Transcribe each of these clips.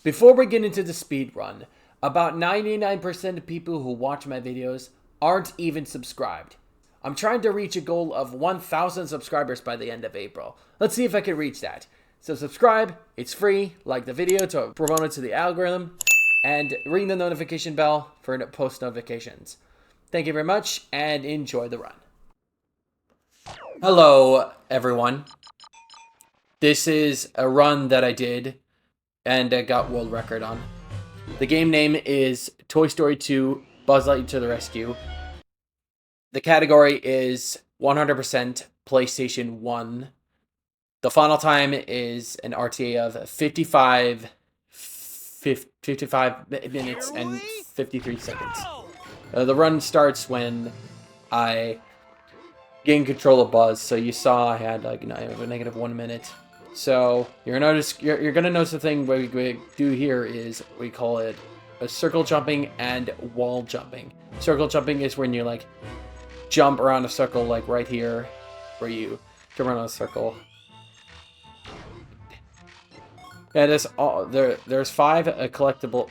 Before we get into the speed run, about 99% of people who watch my videos aren't even subscribed. I'm trying to reach a goal of 1,000 subscribers by the end of April. Let's see if I can reach that. So subscribe, it's free, like the video to promote it to the algorithm, and ring the notification bell for post notifications. Thank you very much, and enjoy the run. Hello, everyone. This is a run that I did, and I got world record on. The game name is Toy Story 2 Buzz Lightyear to the Rescue. The category is 100% PlayStation 1. The final time is an RTA of 55 minutes and 53 seconds. The run starts when I gain control of Buzz. So you saw I had like a negative 1 minute. So you're gonna notice the thing we do here is we call it a circle jumping and wall jumping. Circle jumping is when you like jump around a circle, like right here, where you jump around a circle. Yeah, there's 5 collectible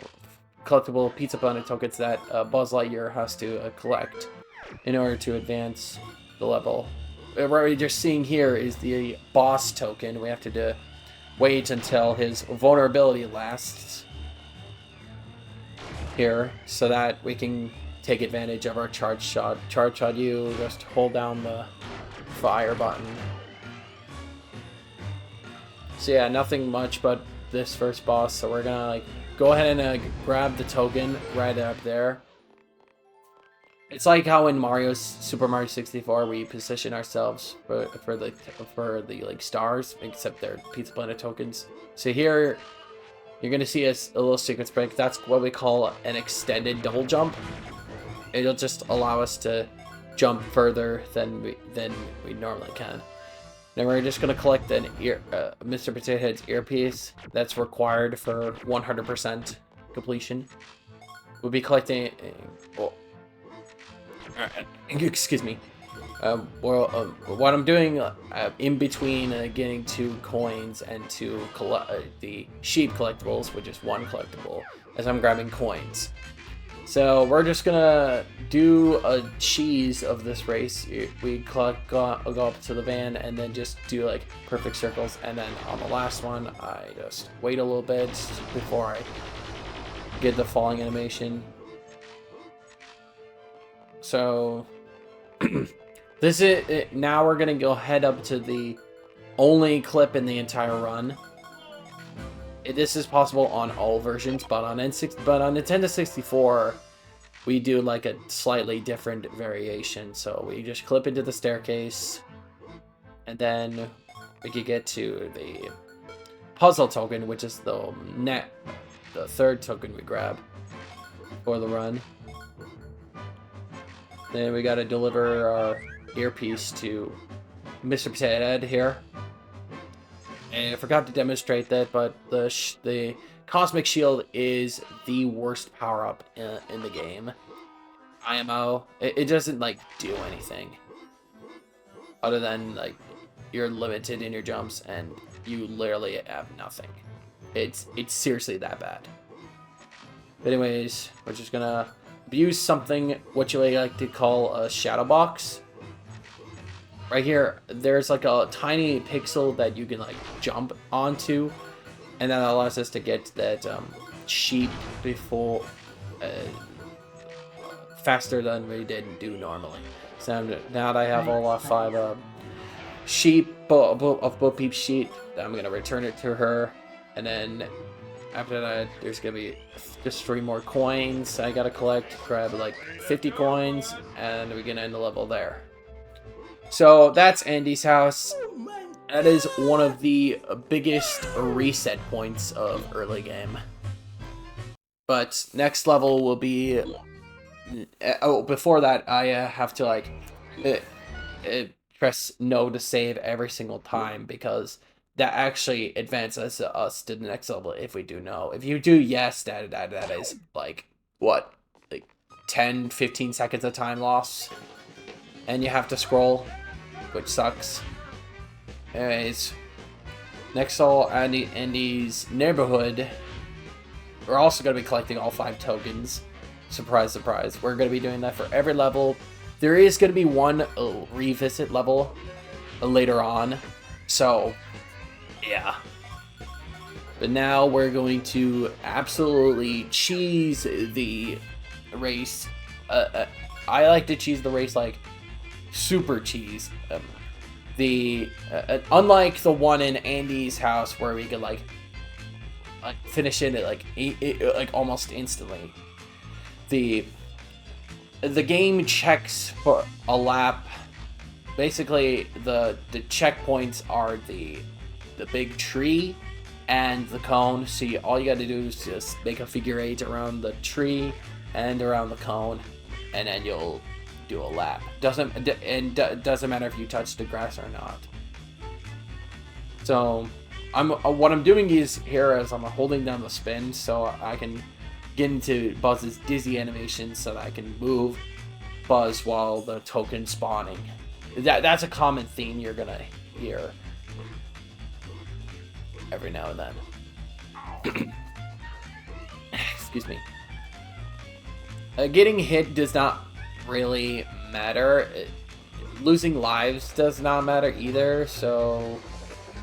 Pizza Planet tokens that Buzz Lightyear has to collect in order to advance the level. What we're just seeing here is the boss token. We have to wait until his vulnerability lasts here, so that we can take advantage of our charge shot. Charge shot, you just hold down the fire button. So yeah, nothing much but this first boss. So we're gonna like go ahead and grab the token right up there. It's like how in Super Mario 64 we position ourselves for the like stars, except they're Pizza Planet tokens. So here you're gonna see a little sequence break. That's what we call an extended double jump. It'll just allow us to jump further than we normally can. Now we're just gonna collect an Mr. Potato Head's earpiece that's required for 100% completion. We'll be collecting. Excuse me. What I'm doing in between getting 2 coins and the sheep collectibles, which is 1 collectible, as I'm grabbing coins. So we're just gonna do a cheese of this race. We go up to the van and then just do like perfect circles, and then on the last one I just wait a little bit before I get the falling animation. So this is it. Now we're gonna go head up to the only clip in the entire run. This is possible on all versions, but on Nintendo 64, we do like a slightly different variation. So we just clip into the staircase, and then we could get to the puzzle token, which is the 3rd token we grab for the run. Then we gotta deliver our earpiece to Mr. Potato Head here. And I forgot to demonstrate that, but the Cosmic Shield is the worst power-up in the game. IMO, it doesn't like do anything other than like you're limited in your jumps and you literally have nothing. It's seriously that bad. But anyways, we're just gonna abuse something what you like to call a shadow box. Right here, there's like a tiny pixel that you can like jump onto, and that allows us to get that sheep before faster than we did do normally. So now that I have all 5 sheep of Bo Peep's sheep, I'm gonna return it to her, and then after that, there's gonna be just 3 more coins I gotta collect. Grab like 50 coins, and we can end the level there. So that's Andy's house. That is one of the biggest reset points of early game. But next level will be... before that, I have to like press no to save every single time, because that actually advances us to the next level if we do no. If you do yes, that is like, what? Like 10-15 seconds of time loss. And you have to scroll, which sucks. Anyways, next level, Andy's neighborhood we're also going to be collecting all 5 tokens. Surprise, surprise. We're going to be doing that for every level. There is going to be one revisit level later on. So, yeah. But now we're going to absolutely cheese the race. I like to cheese the race like super cheese. Unlike the one in Andy's house where we could like finish it like almost instantly. The game checks for a lap. Basically, the checkpoints are the big tree and the cone. So all you got to do is just make a figure 8 around the tree and around the cone, and then you'll do a lap. Doesn't matter if you touch the grass or not. So what I'm doing is I'm holding down the spin so I can get into Buzz's dizzy animation so that I can move Buzz while the token's spawning. That's a common theme you're gonna hear every now and then. Excuse me. Getting hit does not really matter. Losing lives does not matter either. So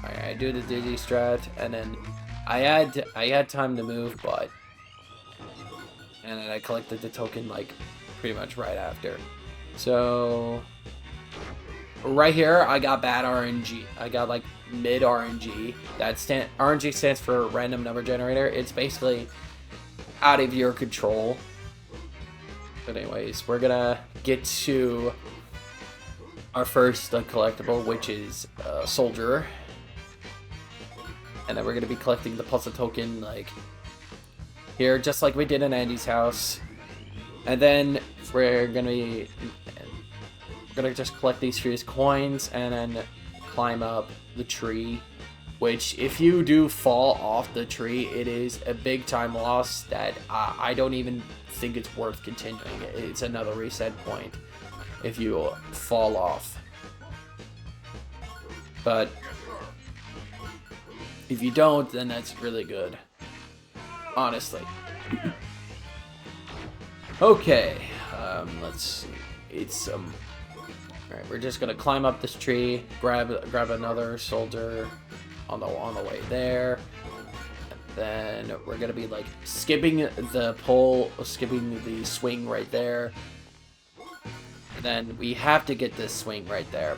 I do the dizzy strat, and then I had time to move, and then I collected the token like pretty much right after. So right here I got bad RNG. I got like mid RNG. RNG stands for random number generator. It's basically out of your control. But anyways, we're gonna get to our first collectible, which is Soldier. And then we're gonna be collecting the puzzle token like here, just like we did in Andy's house. And then we're gonna just collect these fierce coins and then climb up the tree. Which, if you do fall off the tree, it is a big time loss that I don't even think it's worth continuing. It's another reset point if you fall off. But if you don't, then that's really good. Honestly. Okay, let's see. It's alright, we're just gonna climb up this tree, grab another soldier on the way there. And then we're gonna be like skipping the pole, skipping the swing right there. And then we have to get this swing right there.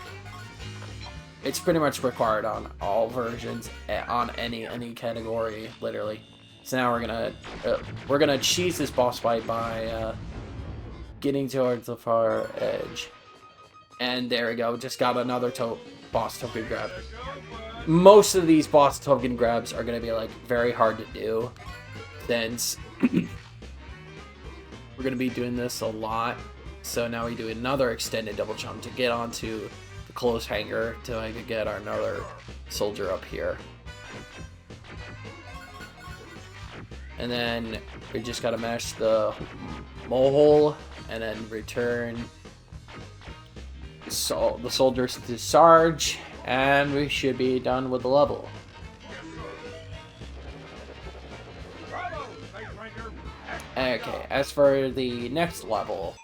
It's pretty much required on all versions, on any category, literally. So now we're gonna cheese this boss fight by getting towards the far edge. And there we go. Just got another boss token grab. Most of these boss token grabs are gonna be like very hard to do, since we're gonna be doing this a lot. So now we do another extended double jump to get onto the close hanger to like get our another soldier up here. And then we just gotta mash the mole and then return the soldiers to Sarge, and we should be done with the level. Okay, as for the next level,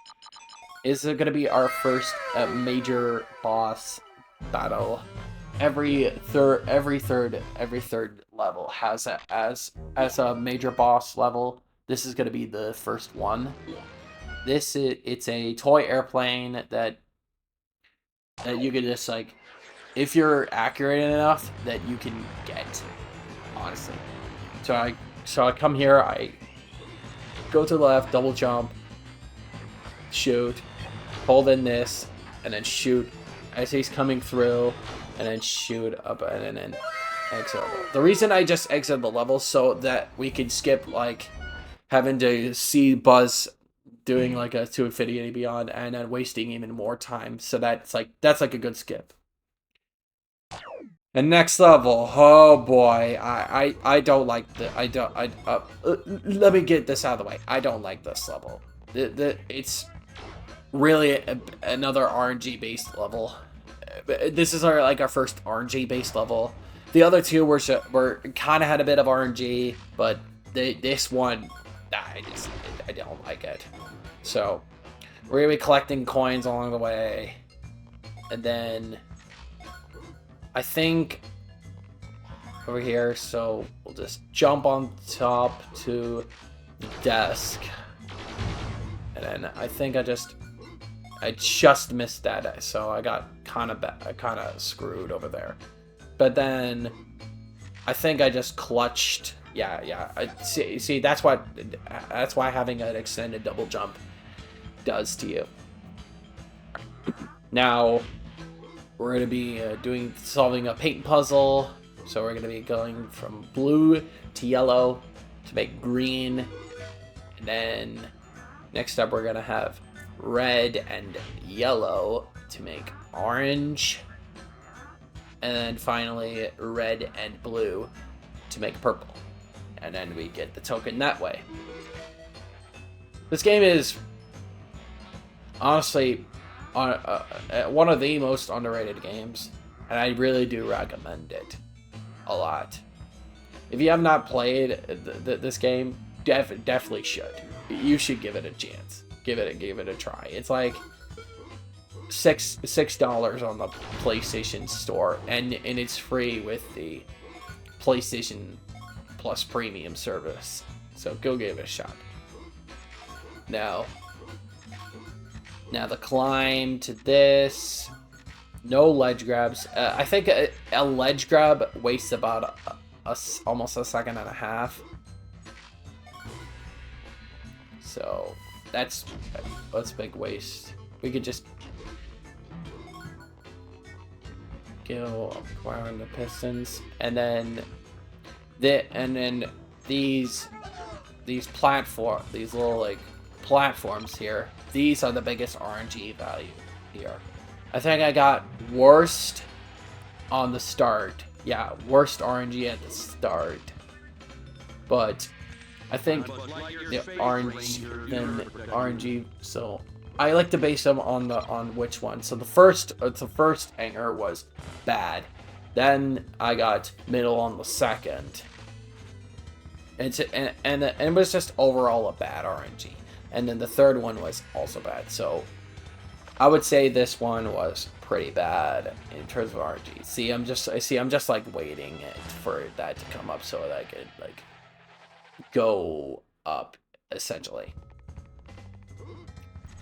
is it gonna be our first major boss battle. Every third level has as a major boss level. This is gonna be the first one. It's a toy airplane that you can just like, if you're accurate enough, that you can get, honestly. So I come here, I go to the left, double jump, shoot, hold in this, and then shoot as he's coming through, and then shoot up and then exit. The reason I just exit the level so that we can skip like having to see Buzz doing like a to infinity and beyond and then wasting even more time. So that's like a good skip. And next level, oh boy, I don't like let me get this out of the way. I don't like this level. It's really another RNG based level. This is our first RNG based level. The other two were kind of had a bit of RNG, but this one, I don't like it. So we're gonna be collecting coins along the way, and then I think over here. So we'll just jump on top to the desk, and then I think I just missed that, so I got kind of screwed over there. But then I think I just clutched. Yeah. See, that's why having an extended double jump does to you. Now we're gonna be solving a paint puzzle. So we're gonna be going from blue to yellow to make green, and then next up we're gonna have red and yellow to make orange, and then finally red and blue to make purple, and then we get the token that way. This game is honestly one of the most underrated games, and I really do recommend it a lot. If you have not played this game, definitely should. You should give it a chance. Give it a try. It's like $6 on the PlayStation Store, and it's free with the PlayStation Plus Premium service. So go give it a shot. Now the climb to this. No ledge grabs. I think a ledge grab wastes about almost a second and a half. So that's a big waste. We could just go around the pistons, and then these little like platforms here. These are the biggest RNG value here. I think I got worst on the start. Yeah, worst RNG at the start. But I think the RNG. So I like to base them on which one. So the first hanger was bad. Then I got middle on the second. And it was just overall a bad RNG. And then the third one was also bad. So I would say this one was pretty bad in terms of RNG. I'm just like waiting for that to come up so that I could like go up essentially.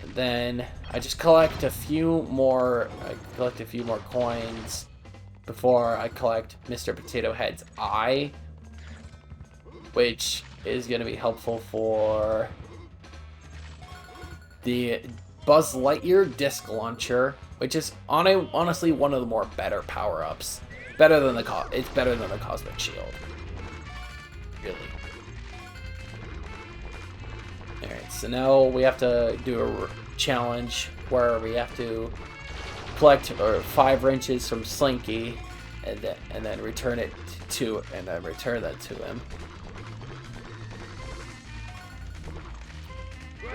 And then I just collect a few more coins before I collect Mr. Potato Head's eye, which is going to be helpful for the Buzz Lightyear disc launcher, which is honestly one of the more better power-ups. It's better than the Cosmic Shield. Really. Alright, so now we have to do a challenge where we have to collect 5 wrenches from Slinky and then return that to him.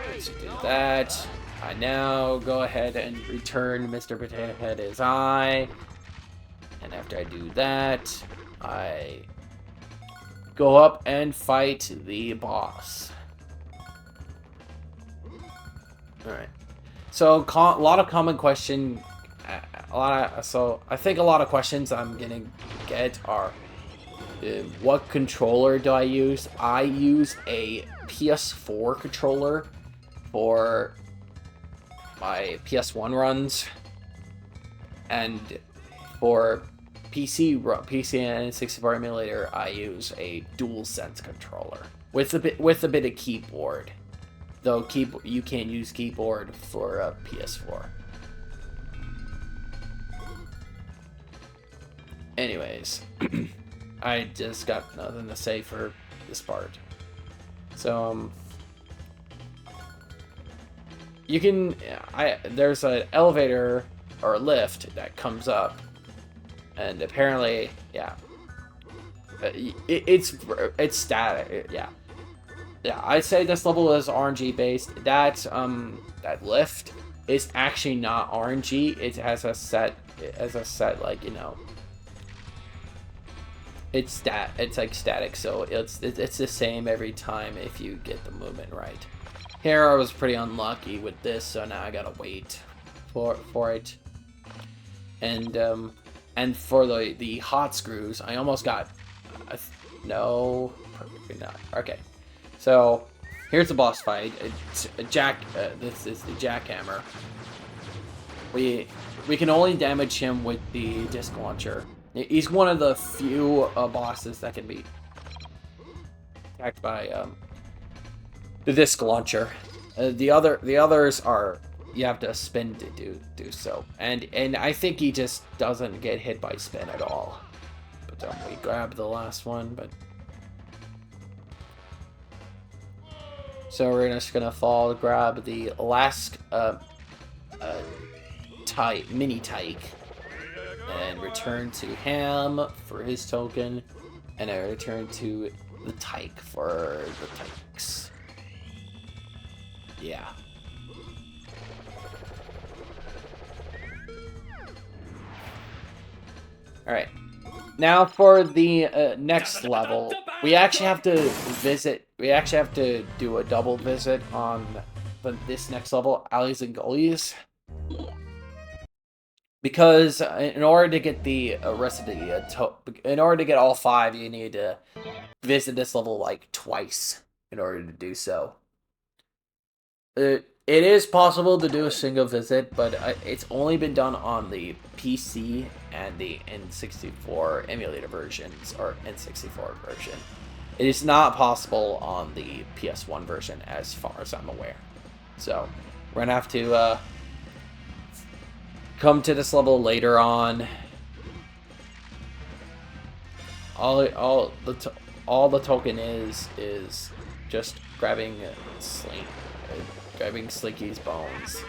Let's do that. I now go ahead and return Mr. Potato Head his eye. And after I do that, I go up and fight the boss. Alright. So, a lot of common question. I think a lot of questions I'm gonna get are, what controller do I use? I use a PS4 controller for my PS1 runs, and for PC 64 emulator, I use a DualSense controller with a bit of keyboard. Though you can't use keyboard for a PS4. Anyways, I just got nothing to say for this part. So there's an elevator or a lift that comes up, and apparently, yeah, it's static. Yeah, I'd say this level is RNG based. That lift is actually not RNG. It has a set like, you know, it's like static, so it's the same every time if you get the movement right. Here I was pretty unlucky with this, so now I gotta wait for it. And for the hot screws, I almost got no, probably not. Okay, so here's the boss fight. It's a this is the jackhammer. We can only damage him with the disc launcher. He's one of the few bosses that can be attacked by the disc launcher. The others are you have to spin to do so, and I think he just doesn't get hit by spin at all. But we grab the last one, but so we're just gonna grab the last mini tyke. And return to Ham for his token, and I return to the tyke for the tykes. Yeah. Alright. Now for the next level, we actually have to do a double visit on this next level, Alleys and Gullies. Because in order to get the rest of the in order to get all 5, you need to visit this level like twice in order to do so. It is possible to do a single visit, but it's only been done on the PC and the N64 emulator versions, or N64 version. It is not possible on the PS1 version, as far as I'm aware. So we're gonna have to come to this level later on. All the token is just grabbing Slinky's bones.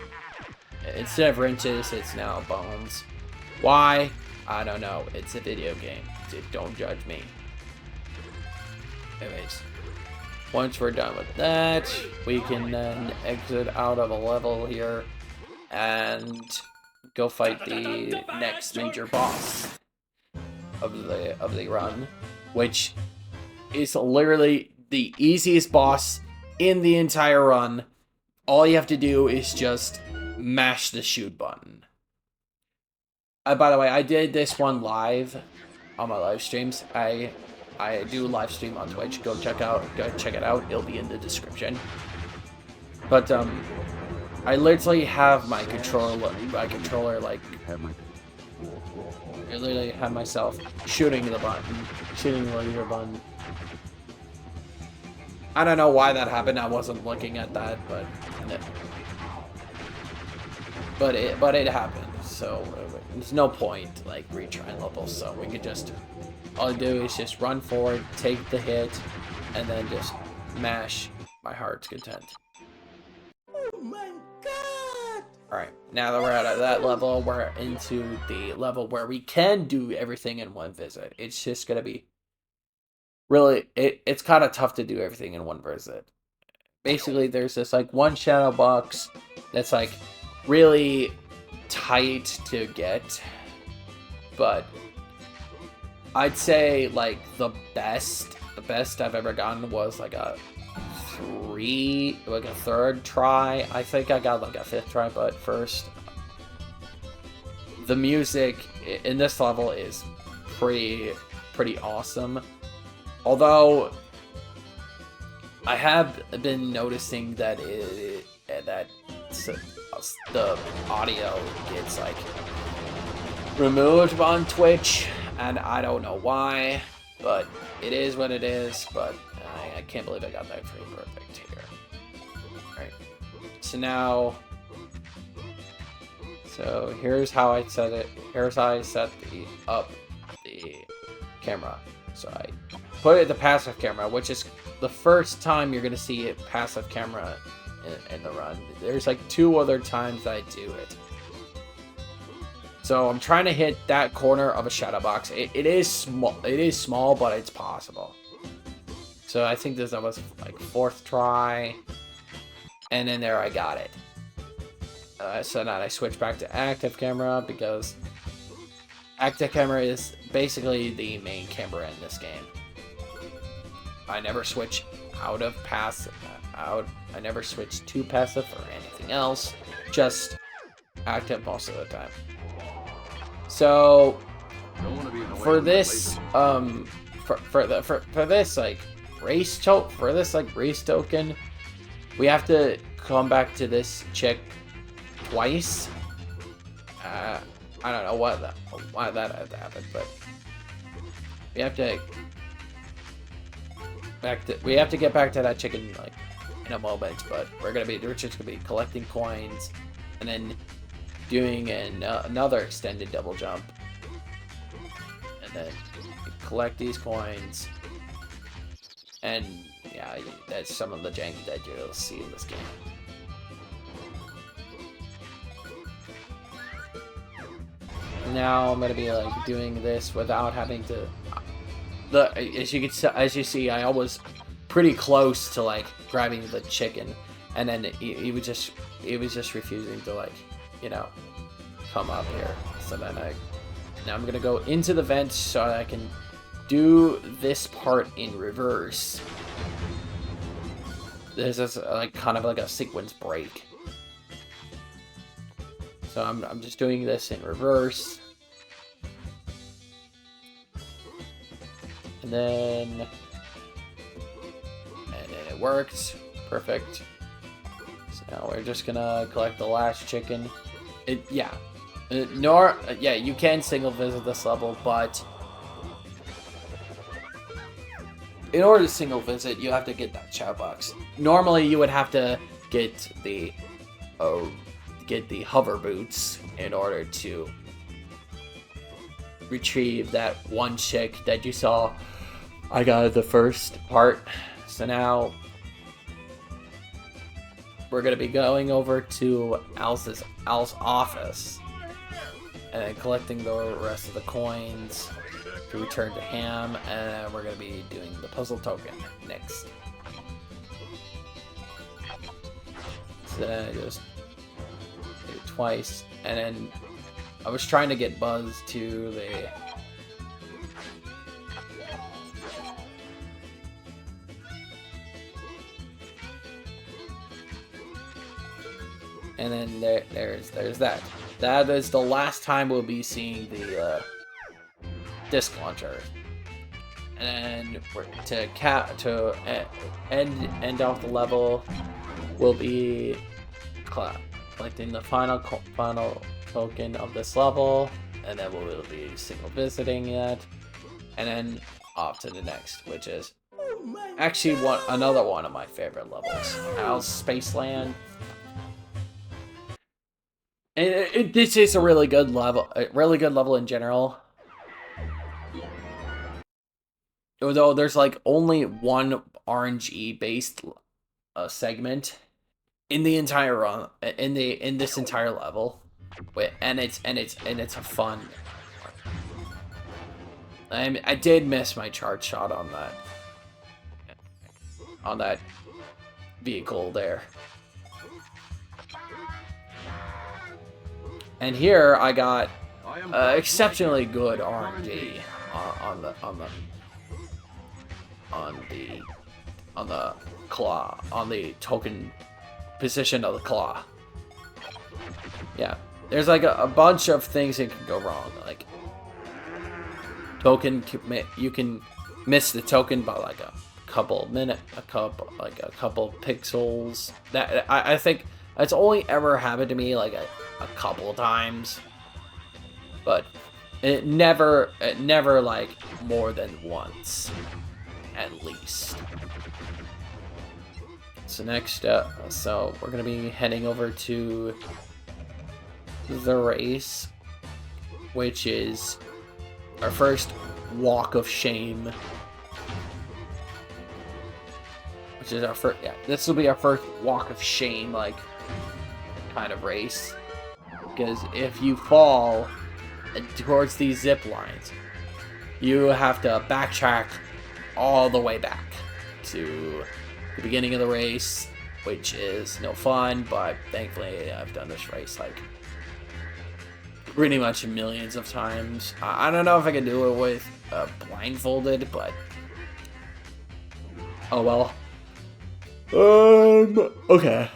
Instead of wrenches, it's now bones. Why? I don't know. It's a video game. Don't judge me. Anyways, once we're done with that, we can then exit out of a level here and go fight the next major boss of the run, which is literally the easiest boss in the entire run. All you have to do is just mash the shoot button. By the way, I did this one live on my live streams. I do live stream on Twitch. Go check it out. It'll be in the description. But I literally have my controller like I literally have myself shooting the laser button. I don't know why that happened. I wasn't looking at that, but it happened. So there's no point like retrying levels. So we could just all I do is just run forward, take the hit, and then just mash my heart's content. Oh my god! Alright, now that we're out of that level, we're into the level where we can do everything in one visit. It's just gonna be really, it's kind of tough to do everything in one visit. Basically, there's this like one shadow box that's like really tight to get, but I'd say like the best I've ever gotten was like a third try. I think I got like a 5th try, but first, the music in this level is pretty awesome. Although I have been noticing that the audio gets like removed on Twitch, and I don't know why, but it is what it is. But I can't believe I got that frame perfect here. Alright, so here's how I set it. Here's how I set up the camera. So I put it the passive camera, which is the first time you're gonna see it passive camera in the run. There's like 2 other times that I do it. So I'm trying to hit that corner of a shadow box. It is small, but it's possible. So I think this was like 4th try, and then there I got it. So now I switch back to active camera because active camera is basically the main camera in this game. I never switch out of passive. I never switch to passive or anything else. Just active most of the time. So for this for this like race token, we have to come back to this chick twice. I don't know why that had to happen, but we have to get back to that chicken like in a moment. But we're just gonna be collecting coins and then doing another extended double jump, and then collect these coins. And yeah, that's some of the jank that you'll see in this game. Now I'm gonna be like doing this without having to. As you see, I was pretty close to like grabbing the chicken, and then he was just refusing to like, you know, come up here. So then now I'm gonna go into the vent so I can do this part in reverse. This is like kind of like a sequence break. So I'm just doing this in reverse. And then it worked. Perfect. So now we're just gonna collect the last chicken. You can single visit this level, but in order to single visit, you have to get that chat box. Normally, you would have to get the hover boots in order to retrieve that one chick that you saw I got at the first part. So now we're gonna be going over to Al's office and then collecting the rest of the coins to return to Ham, and we're gonna be doing the puzzle token next. So then I just do it twice, and then I was trying to get Buzz to the and then there's that. That is the last time we'll be seeing the disc launcher. And then we're to end off the level, we'll be collecting the final token of this level, and then we'll be single visiting it, and then off to the next, which is actually another one of my favorite levels, Al's Spaceland. And this is a really good level in general. Although there's like only one RNG based segment in the entire run, in this entire level, and it's a fun. I did miss my charge shot on that vehicle there. And here I got exceptionally good RNG on the claw, on the token position of the claw. Yeah, there's like a bunch of things that can go wrong. Like you can miss the token by like a couple pixels. That I think that's only ever happened to me like a couple of times, but it never like more than once at least. So next so we're gonna be heading over to the race, which is our first walk of shame, which is our first, this will be our first walk of shame like kind of race. Because if you fall towards these zip lines, you have to backtrack all the way back to the beginning of the race, which is no fun, but thankfully I've done this race like pretty much millions of times. I don't know if I can do it with blindfolded, but oh well. Okay.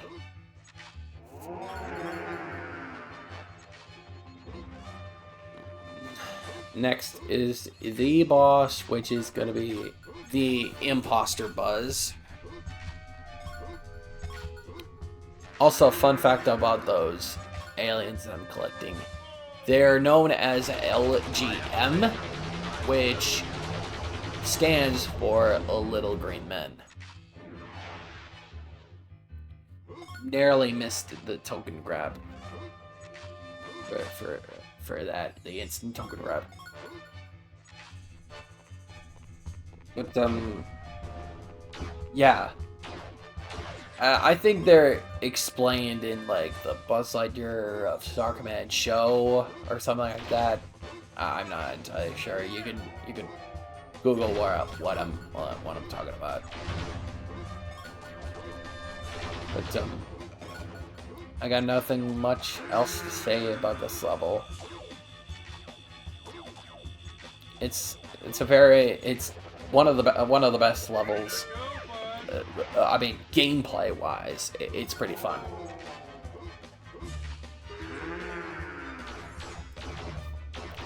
Next is the boss, which is gonna be the imposter Buzz. Also, fun fact about those aliens I'm collecting. They're known as LGM, which stands for Little Green Men. Narrowly missed the token grab for that, the instant token grab. But yeah. I think they're explained in like the Buzz Lightyear of Star Command show or something like that. I'm not entirely sure. You can Google what I'm talking about. But I got nothing much else to say about this level. It's one of the best levels. I mean, gameplay-wise, it's pretty fun.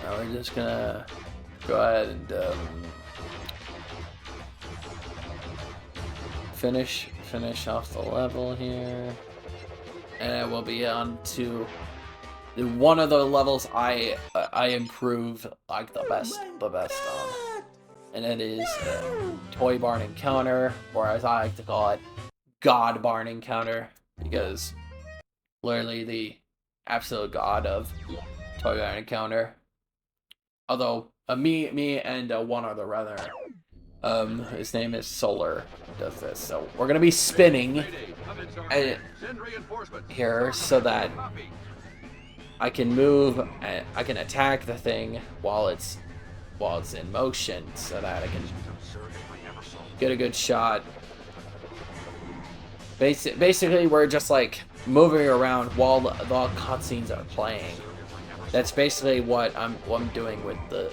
Now we're just gonna go ahead and finish off the level here, and we'll be on to one of the levels I improve like the best on. And it is Toy Barn Encounter, or as I like to call it, God Barn Encounter, because literally the absolute god of Toy Barn Encounter. Although me and one other runner, his name is Solar, does this. So we're gonna be spinning here so that I can move, I can attack the thing while it's in motion, so that I can get a good shot. Basically, we're just like moving around while the cutscenes are playing. That's basically what I'm doing with the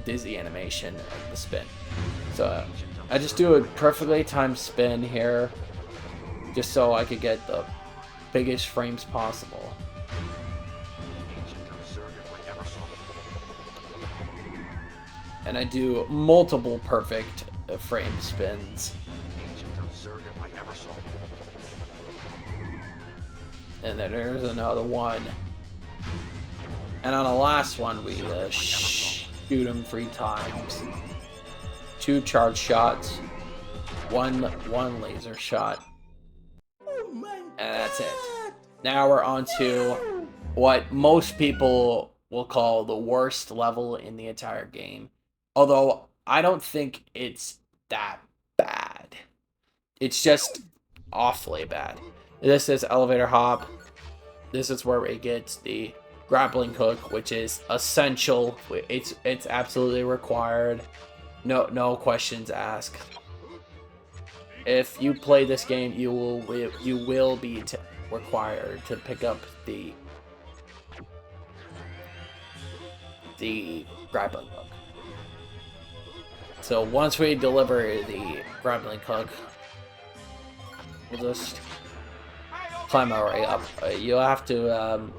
dizzy animation and the spin. So I just do a perfectly timed spin here, just so I could get the biggest frames possible. And I do multiple perfect frame spins. And then there's another one. And on the last one, we shoot him 3 times. 2 charge shots, one laser shot, and that's it. Now we're on to what most people will call the worst level in the entire game. Although, I don't think it's that bad. It's just awfully bad. This is Elevator Hop. This is where we get the grappling hook, which is essential. It's absolutely required. No questions asked. If you play this game, you will be required to pick up the grappling hook. So once we deliver the grappling hook, we'll just climb our way up. You have to,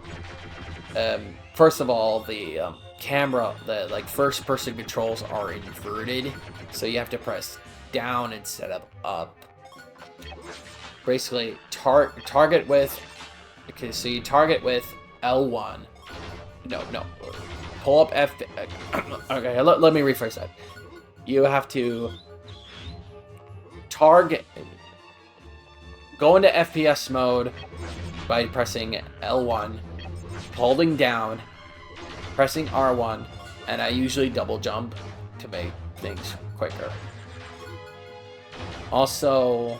first of all, the camera, the first person controls are inverted, so you have to press down instead of up. Basically, target with, okay, so you target with L1. No. Pull up F, okay, let me rephrase that. You have to target, go into FPS mode by pressing L1, holding down, pressing R1, and I usually double jump to make things quicker. Also,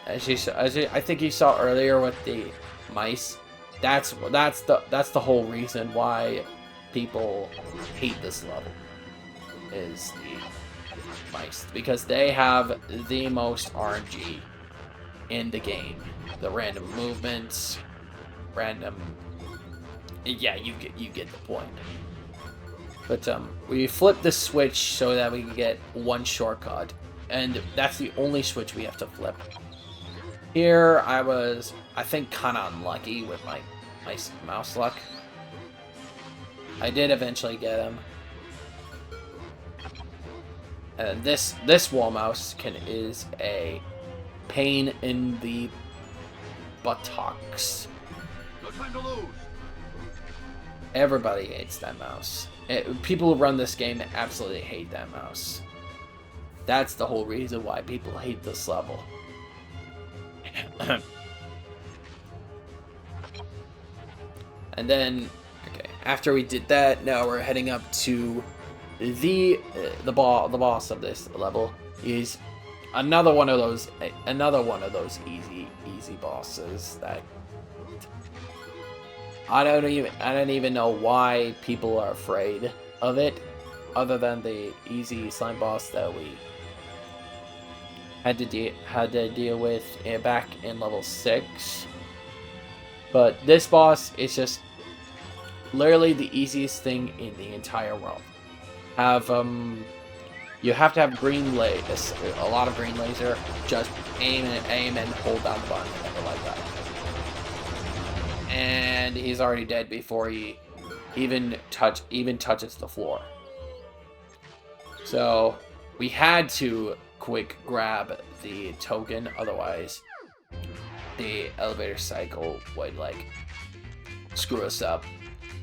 as I think you saw earlier with the mice, that's the whole reason why people hate this level, is the mice, because they have the most RNG in the game. The random movements, random yeah, you get the point. But we flip the switch so that we can get one shortcut, and that's the only switch we have to flip. Here, I think, kind of unlucky with my mouse luck. I did eventually get him. And this wall mouse is a pain in the buttocks. No time to lose. Everybody hates that mouse. People who run this game absolutely hate that mouse. That's the whole reason why people hate this level. And then, okay, after we did that, now we're heading up to the boss of this level. Is another one of those easy bosses that I don't even know why people are afraid of it, other than the easy slime boss that we had to deal with back in level 6. But this boss is just literally the easiest thing in the entire world. You have to have green laser, a lot of green laser. Just aim and hold down the button, like that. And he's already dead before he even touches the floor. So we had to quick grab the token, otherwise the elevator cycle would like screw us up.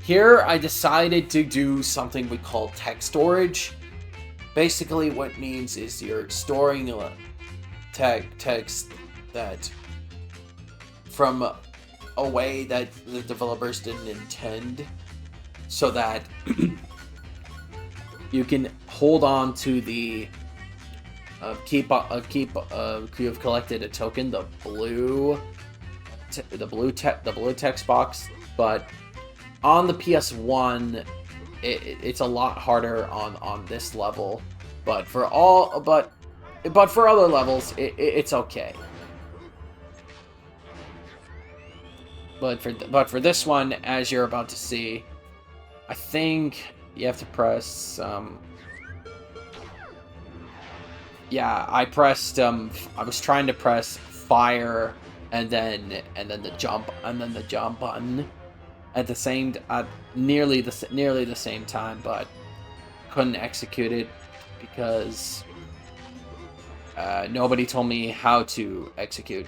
Here I decided to do something we call text storage. Basically what it means is you're storing text that from a way that the developers didn't intend, so that you can hold on to the you've collected a token, the blue text box. But on the PS1, it's a lot harder on this level. But for other levels, it's okay. But for this one, as you're about to see, I think you have to press. Yeah, I pressed. I was trying to press fire and then the jump button at the same nearly the same time, but couldn't execute it because nobody told me how to execute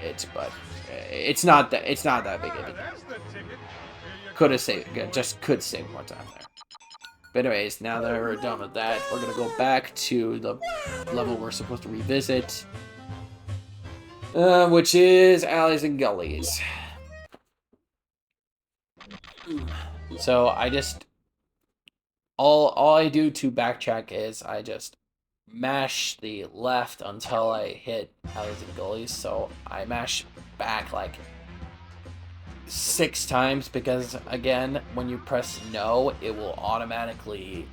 it. But it's not that big of a deal. Could save more time there. But anyways, now that we're done with that, we're gonna go back to the level we're supposed to revisit, which is Alleys and Gullies. So all I do to backtrack is I just mash the left until I hit Alleys and Gullies. So I mash back like 6 times, because again, when you press no, it will automatically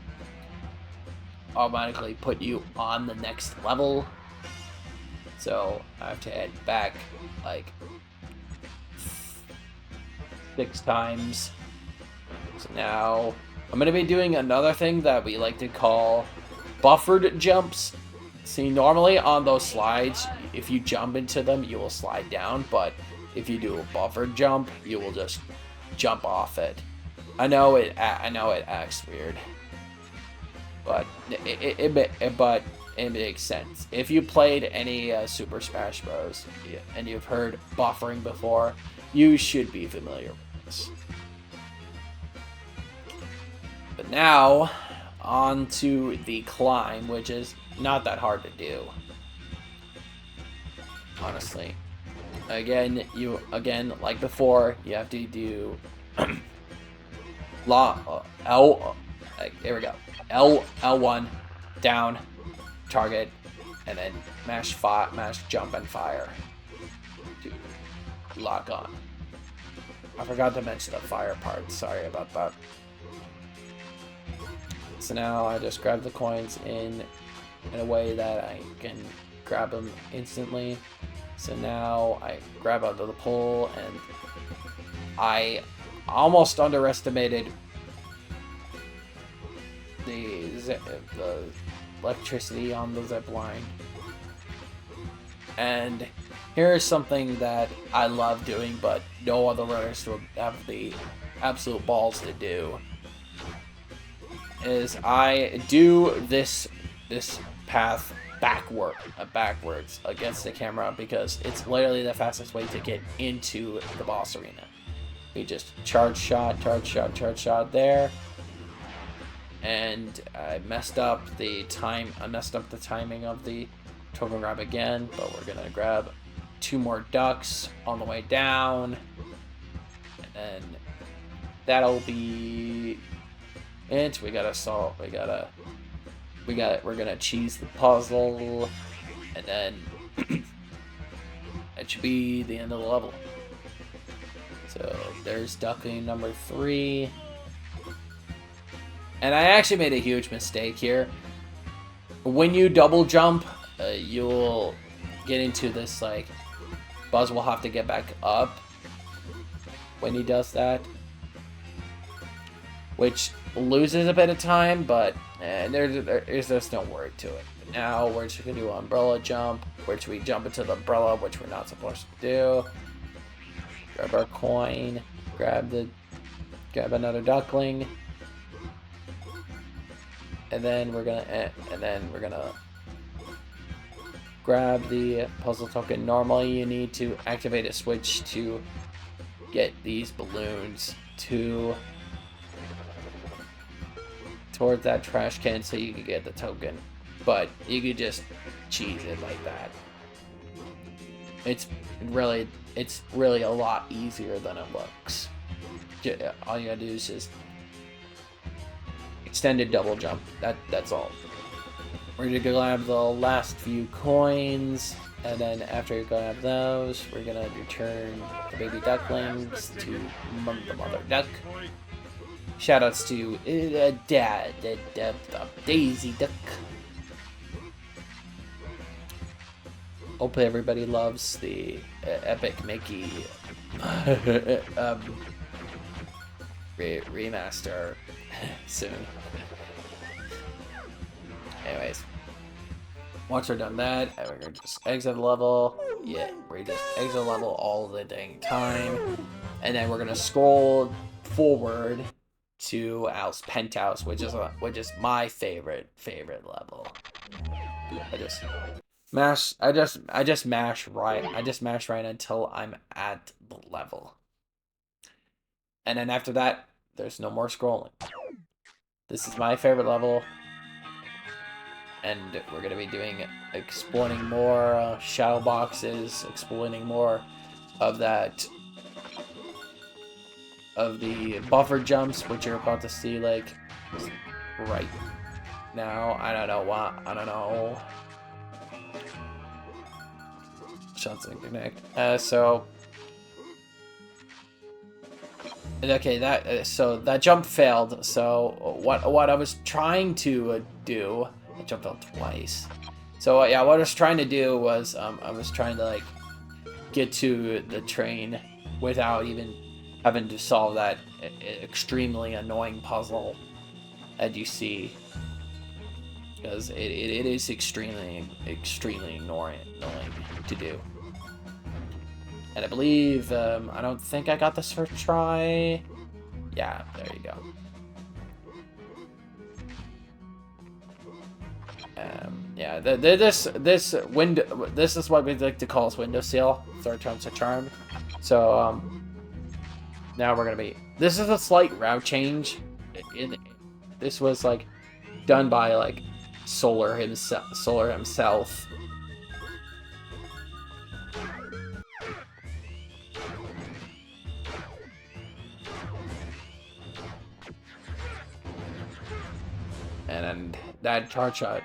put you on the next level. So I have to head back like 6 times. So now I'm gonna be doing another thing that we like to call buffered jumps. See, normally on those slides, if you jump into them, you will slide down, but if you do a buffered jump, you will just jump off it. I know it acts weird, but it makes sense. If you played any Super Smash Bros. And you've heard buffering before, you should be familiar with this. But now, on to the climb, which is not that hard to do, honestly. Again, like before, you have to do here we go. L1 down, target, and then mash jump and fire to lock on. I forgot to mention the fire part. Sorry about that. So now I just grab the coins in a way that I can grab them instantly. So now I grab onto the pole and I almost underestimated the electricity on the zip line. And here's something that I love doing, but no other runners will have the absolute balls to do. Is I do this path backwards against the camera because it's literally the fastest way to get into the boss arena. You just charge shot there. And I messed up the timing of the token grab again, but we're gonna grab 2 more ducks on the way down, and then that'll be it. We're gonna cheese the puzzle, and then that should be the end of the level. So there's duckling number 3. And I actually made a huge mistake here. When you double jump, you'll get into this, like, Buzz will have to get back up when he does that, which loses a bit of time, but there's just no word to it. But now we're just gonna do an umbrella jump, which we jump into the umbrella, which we're not supposed to do. Grab our coin, grab another duckling. And then we're gonna grab the puzzle token. Normally you need to activate a switch to get these balloons towards that trash can so you can get the token. But you could just cheese it like that. It's really a lot easier than it looks. All you gotta do is just extended double jump. That's all. We're gonna grab the last few coins, and then after you grab those, we're gonna return the baby ducklings to the mother duck. Shoutouts to the Daisy Duck. Hopefully everybody loves the Epic Mickey remaster soon. Anyways, once we're done that, we're gonna just exit the level. Yeah, we just exit the level all the dang time, and then we're gonna scroll forward to Al's penthouse, which is my favorite level. I just mash right until I'm at the level, and then after that, there's no more scrolling. This is my favorite level, and we're gonna be exploring more shadow boxes, exploring more of the buffer jumps, which you're about to see, like, right now. I don't know. Shots and connect. So okay, that jump failed. So what I was trying to do, I jumped out twice. So yeah, what I was trying to do was I was trying to, like, get to the train without even having to solve that extremely annoying puzzle that you see, because it is extremely annoying to do. And I believe I don't think I got this first try. Yeah, there you go. Yeah, this window. This is what we like to call as window seal. Third time's a charm. So now we're gonna be. This is a slight route change. This was, like, done by, like, Solar himself. And then that charge shot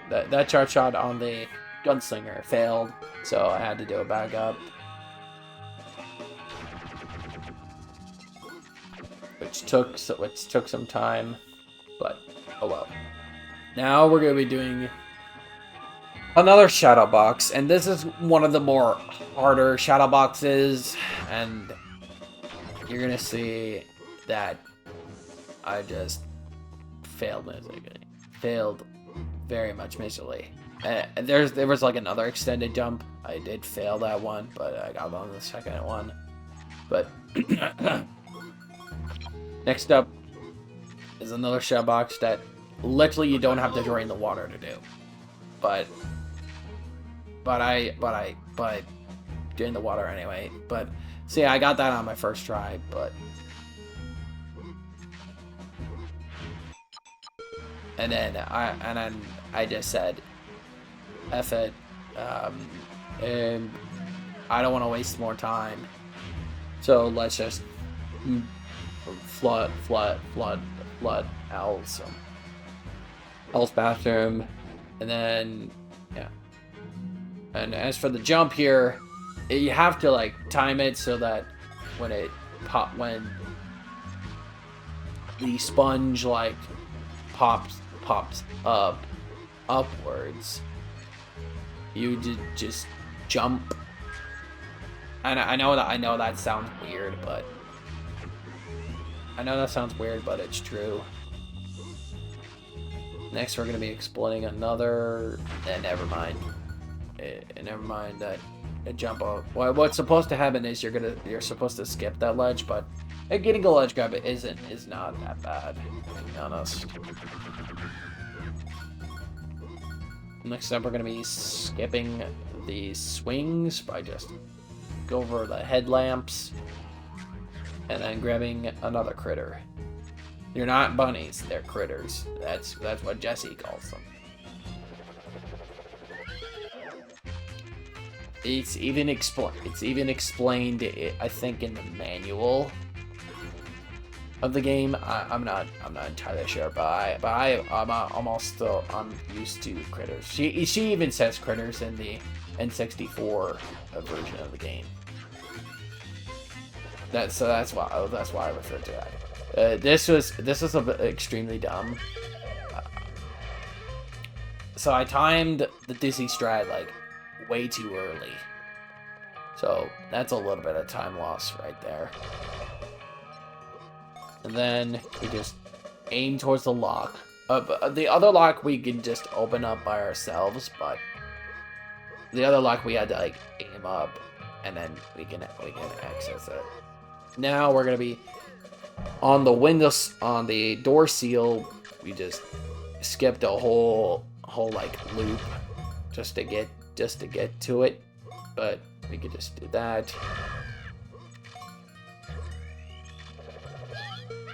on the gunslinger failed, so I had to do a backup, which took some time, but oh well. Now we're gonna be doing another shadow box, and this is one of the more harder shadow boxes, and you're gonna see that I just failed miserably. Failed very much miserably. There was like another extended jump. I did fail that one, but I got on the second one. But next up is another shell box that literally you don't have to drain the water to do. But drain the water anyway. But see, I got that on my first try, but and then I just said, F it, and I don't want to waste more time, so let's just flood Al's bathroom, and then yeah. And as for the jump here, you have to like time it so that when the sponge like pops up upwards, you just jump. And I know that sounds weird, but it's true. Next, we're gonna be exploiting another. Never mind. Never mind that a jump up. Well, what's supposed to happen is you're supposed to skip that ledge, but getting a ledge grab is not that bad, to be honest. Next up, we're gonna be skipping the swings by just go over the headlamps and then grabbing another critter. They're not bunnies, they're critters. That's what Jesse calls them. It's even explained, I think, in the manual of the game. I'm not entirely sure, but I'm used to critters. She even says critters in the N64 version of the game. That's why I refer to that. This was extremely dumb. So I timed the Dizzy Stride like way too early. So that's a little bit of time loss right there. And then we just aim towards the lock. The other lock we can just open up by ourselves, but the other lock we had to like aim up, and then we can access it. Now we're gonna be on the windows, on the door seal. We just skipped a whole like loop just to get to it, but we could just do that.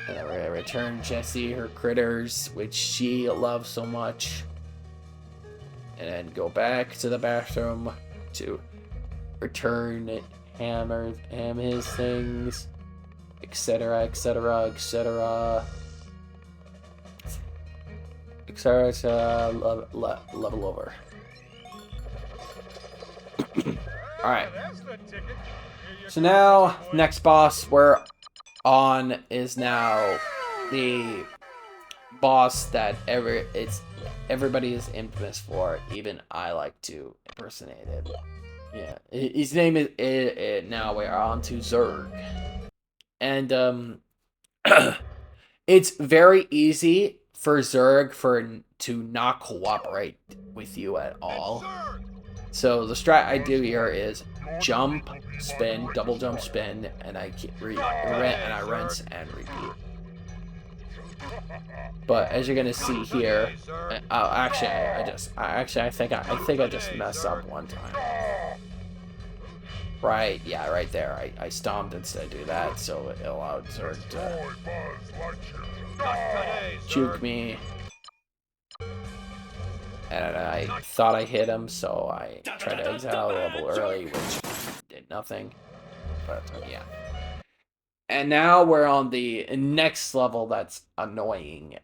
And then we're gonna return Jessie her critters, which she loves so much, and then go back to the bathroom to return Ham his things, etc., etc., etc., etc. Level over. All right. So now, next boss we're on is now the boss that everybody is infamous for. Even I like to impersonate it. Yeah, his name is now we're on to Zerg, and it's very easy for Zerg to not cooperate with you at all. So the strat I do here is jump, spin, double jump, spin, and I rinse and repeat. But as you're gonna see here, I think I just messed up one time. Right, yeah, right there. I stomped instead of do that, so it allowed Zerg to juke me. And I thought I hit him, so I tried to exit out a level early, which did nothing. But yeah. And now we're on the next level that's annoying,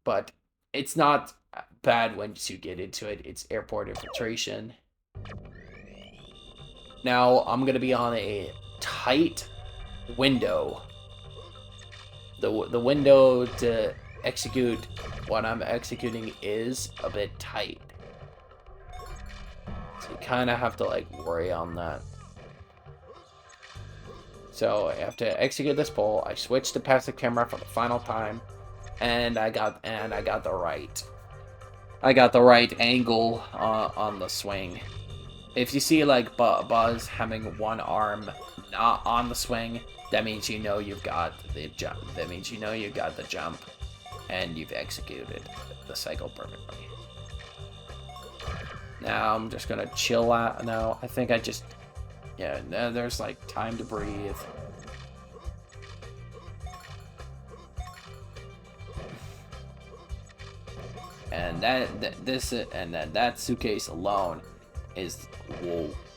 but it's not bad once you get into it. It's airport infiltration. Now I'm going to be on a tight window. The window to execute what I'm executing is a bit tight. So you kind of have to like worry on that. So after execute this pull, I switched to passive camera for the final time, and I got the right angle on the swing. If you see like Buzz having one arm not on the swing, that means you know you've got the jump. That means you know you got the jump, and you've executed the cycle perfectly. Now I'm just gonna chill out. No, I think I just, yeah. No, there's like time to breathe. And that suitcase alone is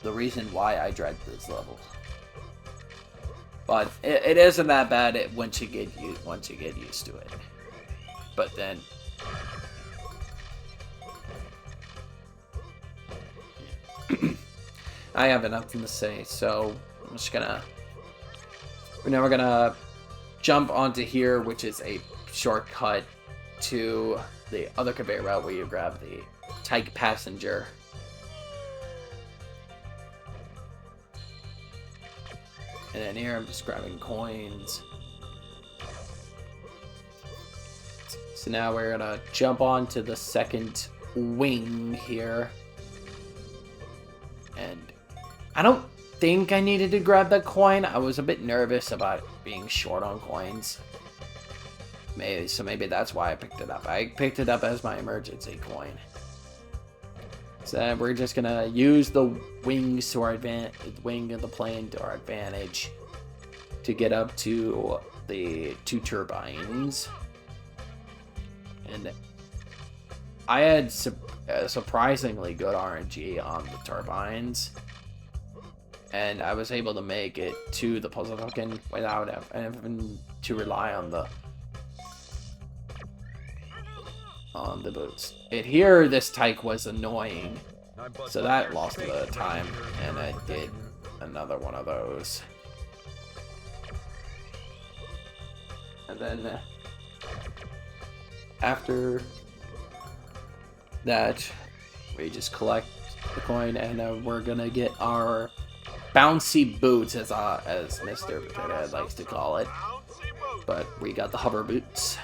the reason why I dread this level. But it isn't that bad once you get used to it. But then I have nothing to say, so I'm just gonna. Now we're gonna jump onto here, which is a shortcut to the other conveyor route where you grab the tyke passenger. And then here I'm just grabbing coins. So now we're gonna jump on to the second wing here. And I don't think I needed to grab that coin. I was a bit nervous about being short on coins. Maybe that's why I picked it up. I picked it up as my emergency coin. So we're just gonna use the wings to our wing of the plane to our advantage to get up to the 2 turbines. And I had surprisingly good RNG on the turbines, and I was able to make it to the puzzle token without having to rely on the boots. Here, this tyke was annoying, so that lost a bit of time, and I did another one of those. And then after that, we just collect the coin, and we're gonna get our bouncy boots, as Mr. Potato likes to call it. But we got the hover boots.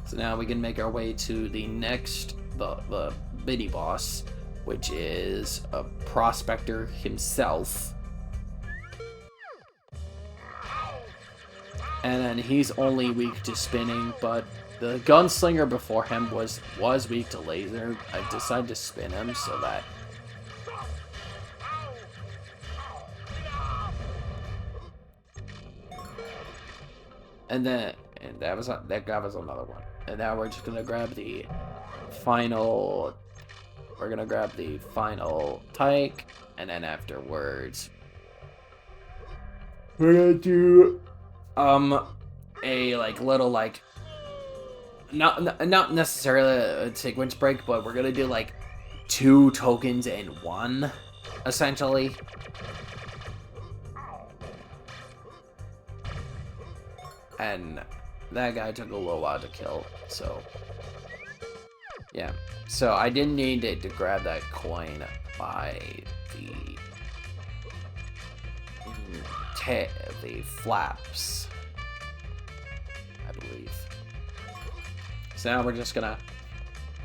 So now we can make our way to the next, the mini boss, which is a prospector himself. And then he's only weak to spinning, but the gunslinger before him was weak to laser. I decided to spin him so that and that was another one. And now we're just gonna grab the final. We're gonna grab the final tyke, and then afterwards, we're gonna do a little not necessarily a sequence break, but we're gonna do like 2 tokens in one, essentially. And that guy took a little while to kill, so yeah. So I didn't need it to grab that coin by the flaps, I believe. So now we're just gonna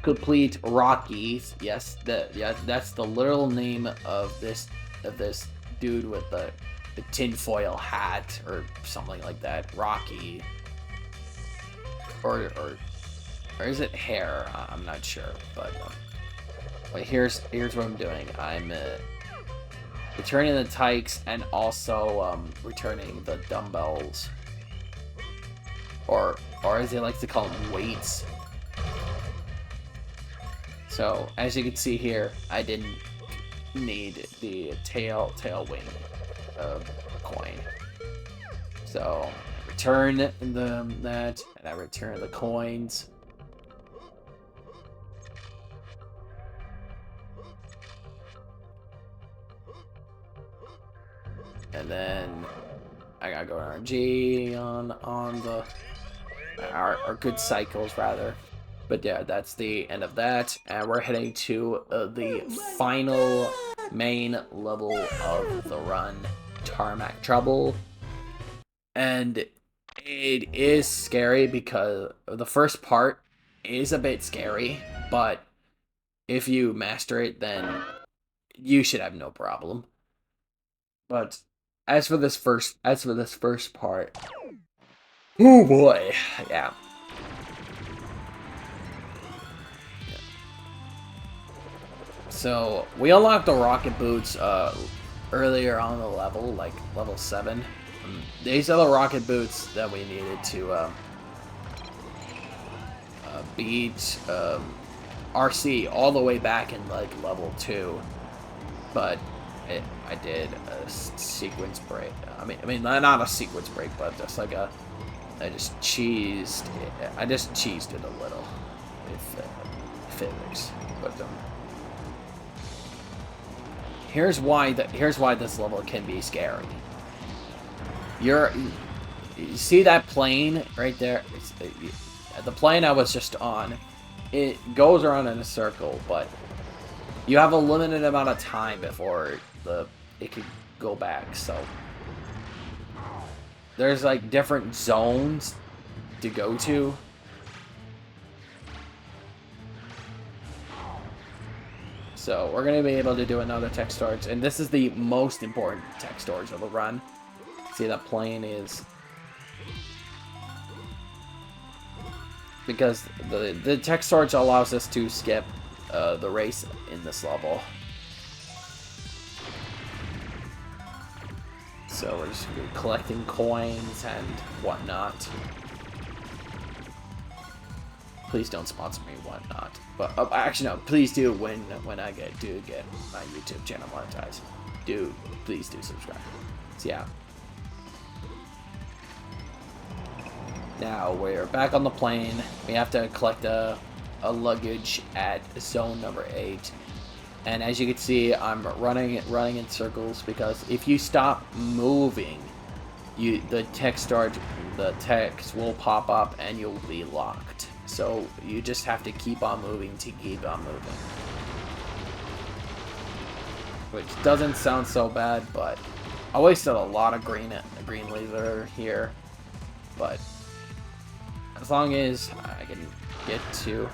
complete Rocky. Yes, that's the literal name of this dude with the tinfoil hat or something like that. Rocky. Or is it hair? I'm not sure, but wait, here's what I'm doing. I'm returning the tykes and also returning the dumbbells, or as they like to call them, weights. So as you can see here, I didn't need the tail wing coin. So return that, and I return the coins. And then I gotta go RNG on the our good cycles rather. But yeah, that's the end of that, and we're heading to the final main level of the run, tarmac trouble. And it is scary because the first part is a bit scary, but if you master it, then you should have no problem. But as for this first part, oh boy, yeah. So we unlocked the rocket boots earlier on the level, like level 7. These are the rocket boots that we needed to beat RC all the way back in like level 2, but I did a sequence break. I mean not a sequence break, but just like I just cheesed it a little with physics, but here's why this level can be scary. You see that plane right there? The plane I was just on, it goes around in a circle, but you have a limited amount of time before it could go back. So there's like different zones to go to. So we're gonna be able to do another tech storage, and this is the most important tech storage of the run. See, that plane is because the tech storage allows us to skip the race in this level. So we're just gonna be collecting coins and whatnot. Please don't sponsor me, whatnot. But actually, no. Please do when I do get my YouTube channel monetized. Please do subscribe. So yeah. Now we're back on the plane. We have to collect a luggage at zone number 8. And as you can see, I'm running in circles because if you stop moving, the text will pop up and you'll be locked. So you just have to keep on moving to keep on moving. Which doesn't sound so bad, but I wasted a lot of green laser here. But as long as I can get to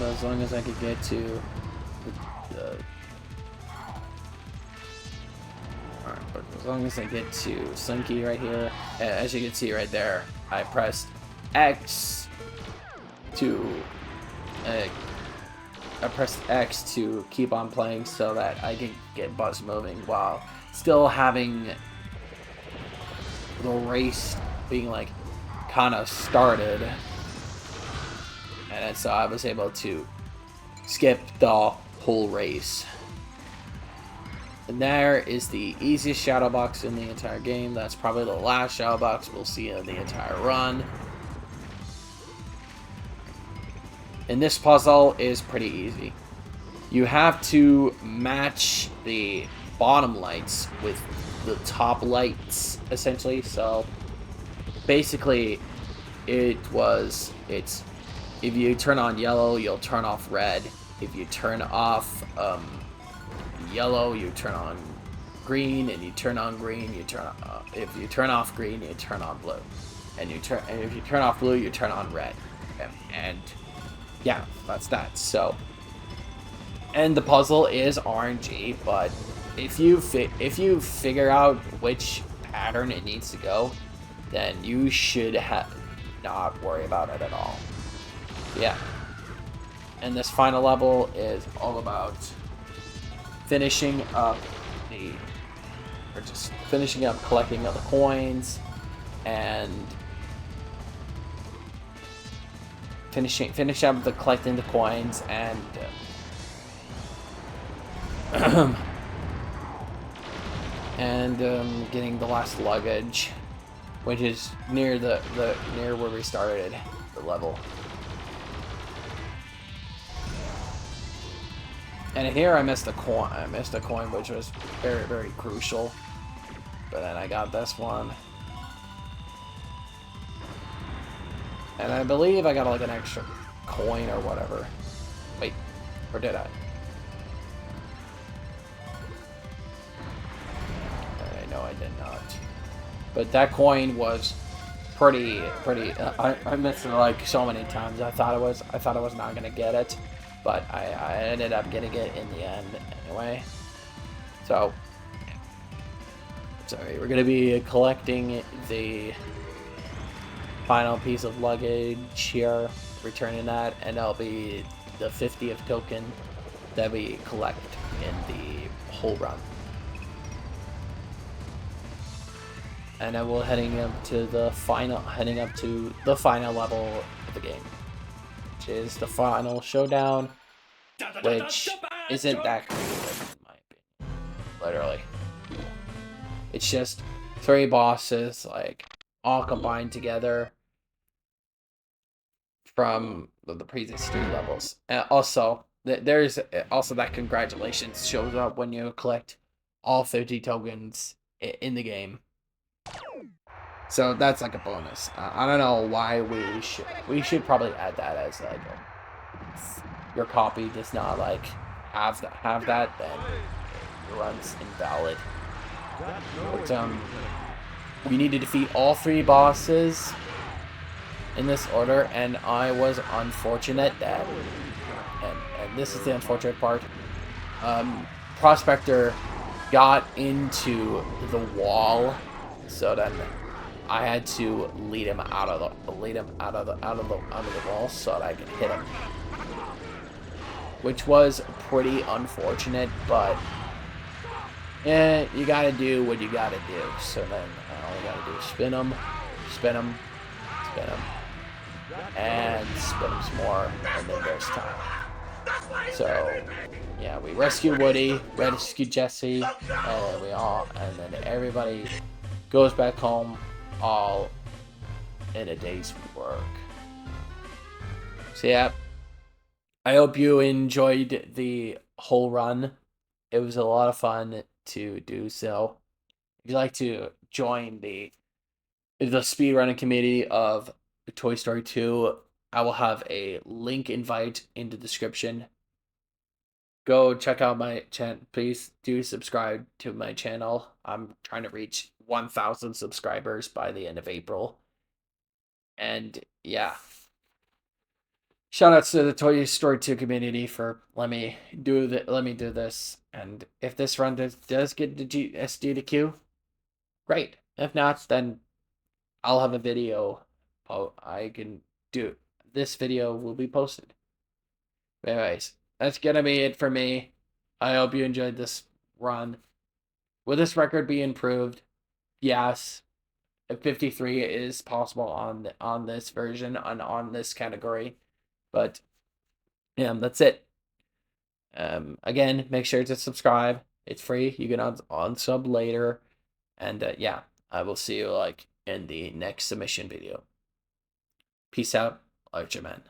as long as I could get to alright, but as long as I get to Slinky right here, as you can see right there, I pressed X to keep on playing so that I can get Buzz moving while still having the race being like kind of started. And so I was able to skip the whole race. And there is the easiest shadow box in the entire game. That's probably the last shadow box we'll see in the entire run. And this puzzle is pretty easy. You have to match the bottom lights with the top lights, essentially. So basically it's if you turn on yellow, you'll turn off red. If you turn off yellow, you turn on green, and you turn on green, if you turn off green, you turn on blue, and if you turn off blue, you turn on red. And yeah, that's that. So, and the puzzle is RNG, but if you figure out which pattern it needs to go, then you should not worry about it at all. Yeah. And this final level is all about finishing up collecting all the coins and finish up collecting the coins and getting the last luggage, which is near near where we started the level. And here I missed a coin, which was very, very crucial. But then I got this one. And I believe I got like an extra coin or whatever. Wait, or did I? did not. But that coin was pretty. I missed it like so many times. I thought I was not gonna get it, but I ended up getting it in the end anyway. So, sorry, we're gonna be collecting the final piece of luggage here, returning that, and that'll be the 50th token that we collect in the whole run. And then we're heading up to the final level of the game, which is the final showdown, which isn't that creative in my opinion. Literally, it's just 3 bosses like all combined together from the previous 3 levels. And also, there's also that congratulations shows up when you collect all 50 tokens in the game. So that's like a bonus. I don't know why we should probably add that as like your copy does not like have that, then it runs invalid. But we need to defeat all 3 bosses in this order, and I was unfortunate that, and this is the unfortunate part, Prospector got into the wall, so then I had to lead him out of the wall so that I could hit him, which was pretty unfortunate, but yeah, you gotta do what you gotta do. So then all you gotta do is spin him, and spin him some more, and then there's time. So yeah, we rescue Woody, rescue Jesse, and then everybody goes back home, all in a day's work. So yeah, I hope you enjoyed the whole run. It was a lot of fun to do so. If you'd like to join the speedrunning community of Toy Story 2, I will have a link invite in the description. Go check out my channel. Please do subscribe to my channel. I'm trying to reach 1,000 subscribers by the end of April. And yeah, shout outs to the Toy Story 2 community for let me do this. And if this run does get the SDQ, great. If not, then I'll have a video. I can do. This video will be posted. But anyways, that's gonna be it for me. I hope you enjoyed this run. Will this record be improved? Yes. 53 is possible on this version and on this category. But yeah, that's it. Again, make sure to subscribe. It's free. You can on sub later. And yeah, I will see you like in the next submission video. Peace out, Archer Man.